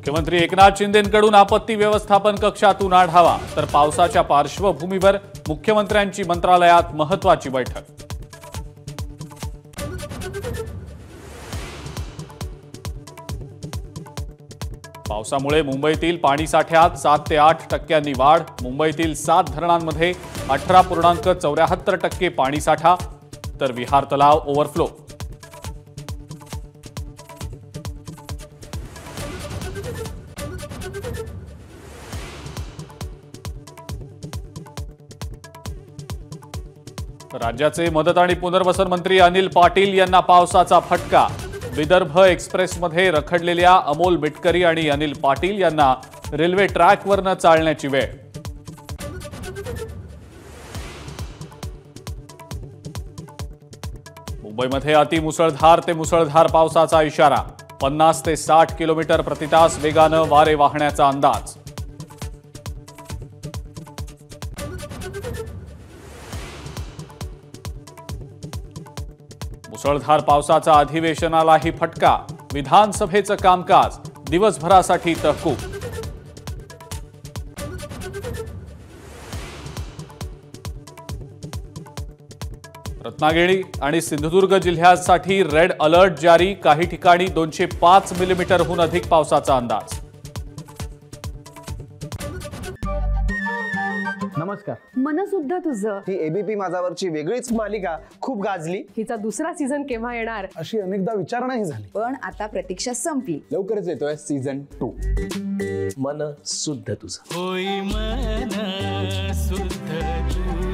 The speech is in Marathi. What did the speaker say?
मुख्यमंत्री एकनाथ शिंदेंकडून आपत्ती व्यवस्थापन कक्षातून आढावा, तर पावसाच्या पार्श्वभूमीवर मुख्यमंत्र्यांची मंत्रालयात महत्त्वाची बैठक। पावसामुळे मुंबईतील पाणीसाठ्यात 7 ते 8% वाढ। मुंबईतील 7 धरणांमध्ये 18.74% पाणीसाठा, तर विहार तलाव ओव्हरफ्लो। राज्याचे मदत आणि पुनर्वसन मंत्री अनिल पाटील यांना पावसाचा फटका। विदर्भ एक्सप्रेसमध्ये रखडलेल्या अमोल मिटकरी आणि अनिल पाटील यांना रेल्वे ट्रॅकवर न चालण्याची वेळ। मुंबईमध्ये अतिमुसळधार ते मुसळधार पावसाचा इशारा। 50 ते 60 किलोमीटर प्रति तास वेगानं वारे वाहण्याचा अंदाज। मुसळधार पावसाचा अधिवेशनालाही फटका। विधानसभेचं कामकाज दिवसभरासाठी तहकूब। रत्नागिरी आणि सिंधुदुर्ग जिल्ह्यासाठी रेड अलर्ट जारी। काही ठिकाणी 205 मिलीमीटरहून अधिक पावसाचा अंदाज। नमस्कार। मनसुद्धा तुझं ही एबीपी माझावरची वेगळीच मालिका खूप गाजली। हिचा दुसरा सीझन केव्हा येणार अशी अनेकदा विचारणाही झाली, पण आता प्रतीक्षा संपली। लवकरच येतोय सीझन 2। मन शुद्ध तुझं होई मन शुद्ध तुझं।